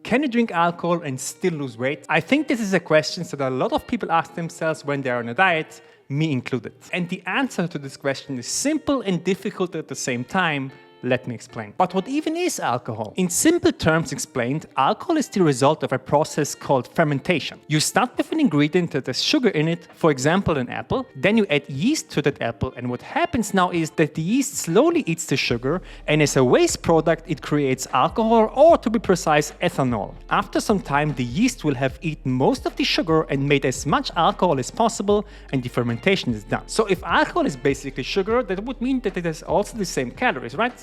Can you drink alcohol and still lose weight? I think this is a question that a lot of people ask themselves when they are on a diet, me included. And the answer to this question is simple and difficult at the same time. Let me explain. But what even is alcohol? In simple terms explained, alcohol is the result of a process called fermentation. You start with an ingredient that has sugar in it, for example an apple, then you add yeast to that apple, and what happens now is that the yeast slowly eats the sugar, and as a waste product it creates alcohol, or to be precise, ethanol. After some time the yeast will have eaten most of the sugar and made as much alcohol as possible, and the fermentation is done. So if alcohol is basically sugar, that would mean that it has also the same calories, right?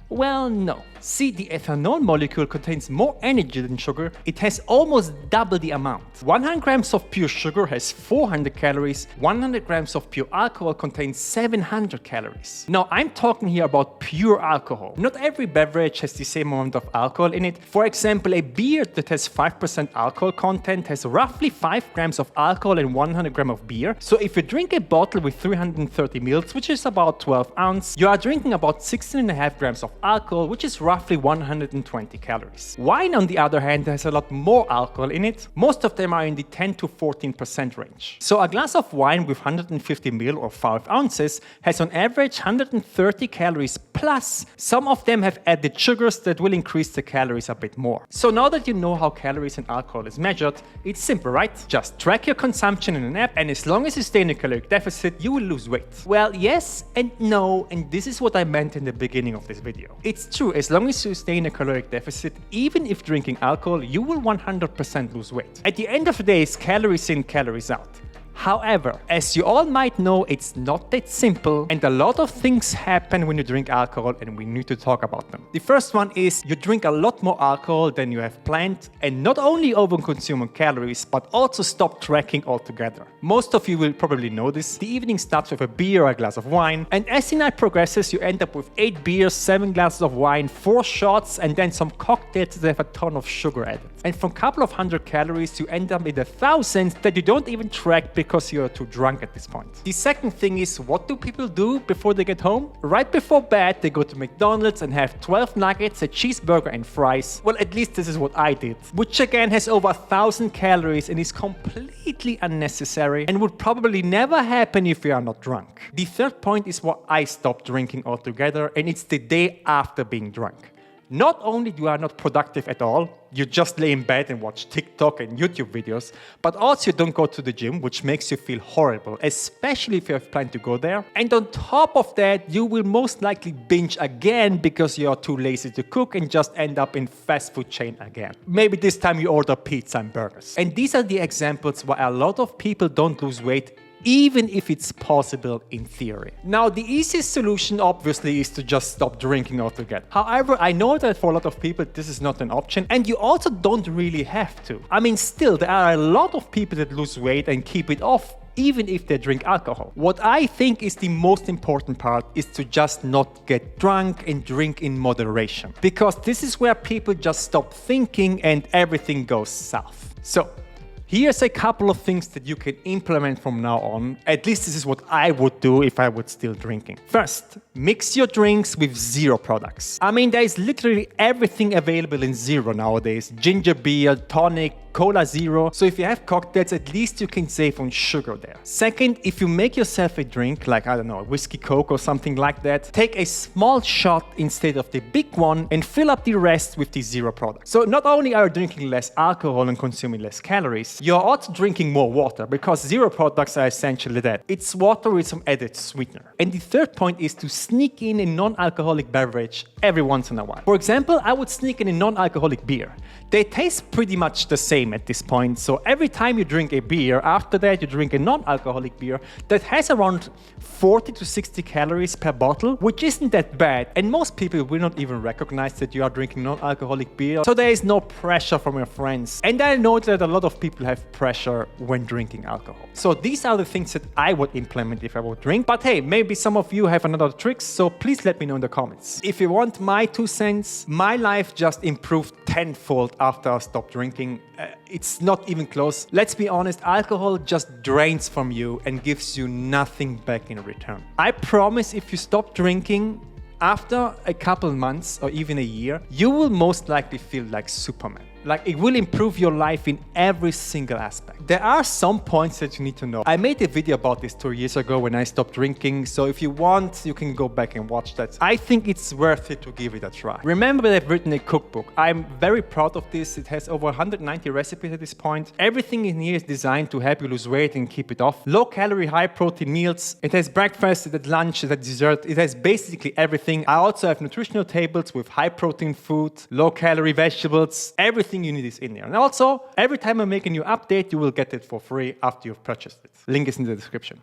Well, no. See, the ethanol molecule contains more energy than sugar. It has almost double the amount. 100 grams of pure sugar has 400 calories. 100 grams of pure alcohol contains 700 calories. Now, I'm talking here about pure alcohol. Not every beverage has the same amount of alcohol in it. For example, a beer that has 5% alcohol content has roughly 5 grams of alcohol and 100 grams of beer. So if you drink a bottle with 330 ml, which is about 12 ounces, you are drinking about 16.5 grams of alcohol, which is roughly 120 calories. Wine, on the other hand, has a lot more alcohol in it. Most of them are in the 10 to 14% range. So a glass of wine with 150 ml or 5 ounces has on average 130 calories plus some of them have added sugars that will increase the calories a bit more. So now that you know how calories and alcohol is measured, it's simple, right? Just track your consumption in an app, and as long as you stay in a caloric deficit, you will lose weight. Well, yes and no, and this is what I meant in the beginning of this video. It's true, as long as you stay in a caloric deficit, even if drinking alcohol, you will 100% lose weight. At the end of the day, it's calories in, calories out. However, as you all might know, it's not that simple, and a lot of things happen when you drink alcohol, and we need to talk about them. The first one is you drink a lot more alcohol than you have planned, and not only overconsume on calories, but also stop tracking altogether. Most of you will probably know this. The evening starts with a beer or a glass of wine, and as the night progresses, you end up with 8 beers, 7 glasses of wine, 4 shots, and then some cocktails that have a ton of sugar added. And from a couple of hundred calories, you end up with 1,000 that you don't even track because you're too drunk at this point. The second thing is, what do people do before they get home? Right before bed, they go to McDonald's and have 12 nuggets, a cheeseburger and fries. Well, at least this is what I did. Which again has over 1,000 calories and is completely unnecessary and would probably never happen if you are not drunk. The third point is why I stopped drinking altogether, and it's the day after being drunk. Not only you are not productive at all, you just lay in bed and watch TikTok and YouTube videos, but also you don't go to the gym, which makes you feel horrible, especially if you have planned to go there. And on top of that, you will most likely binge again because you are too lazy to cook and just end up in fast food chain again. Maybe this time you order pizza and burgers. And these are the examples why a lot of people don't lose weight, even if it's possible in theory. Now, the easiest solution obviously is to just stop drinking altogether. However, I know that for a lot of people this is not an option, and you also don't really have to. I mean, still, there are a lot of people that lose weight and keep it off even if they drink alcohol. What I think is the most important part is to just not get drunk and drink in moderation. Because this is where people just stop thinking and everything goes south. So, here's a couple of things that you can implement from now on. At least this is what I would do if I was still drinking. First, mix your drinks with zero products. I mean, there is literally everything available in zero nowadays. Ginger beer, tonic, Cola Zero. So if you have cocktails, at least you can save on sugar there. Second, if you make yourself a drink, like, I don't know, a whiskey coke or something like that, take a small shot instead of the big one and fill up the rest with the zero product. So not only are you drinking less alcohol and consuming less calories, you're also drinking more water because zero products are essentially that. It's water with some added sweetener. And the third point is to sneak in a non-alcoholic beverage every once in a while. For example, I would sneak in a non-alcoholic beer. They taste pretty much the same at this point, so every time you drink a beer, after that you drink a non-alcoholic beer that has around 40 to 60 calories per bottle, which isn't that bad, and most people will not even recognize that you are drinking non-alcoholic beer, so there is no pressure from your friends. And I know that a lot of people have pressure when drinking alcohol. So these are the things that I would implement if I would drink, but hey, maybe some of you have another tricks, so please let me know in the comments. If you want my 2 cents, my life just improved tenfold after I stopped drinking. It's not even close. Let's be honest, alcohol just drains from you and gives you nothing back in return. I promise if you stop drinking, after a couple months or even a year, you will most likely feel like Superman. Like, it will improve your life in every single aspect. There are some points that you need to know. I made a video about this 2 years ago when I stopped drinking, so if you want, you can go back and watch that. I think it's worth it to give it a try. Remember that I've written a cookbook. I'm very proud of this. It has over 190 recipes at this point. Everything in here is designed to help you lose weight and keep it off. Low calorie, high protein meals. It has breakfast, it has lunch, it has dessert. It has basically everything. I also have nutritional tables with high protein food, low calorie vegetables. Everything you need is in there. And also, every time I make a new update, you will get it for free after you've purchased it. Link is in the description.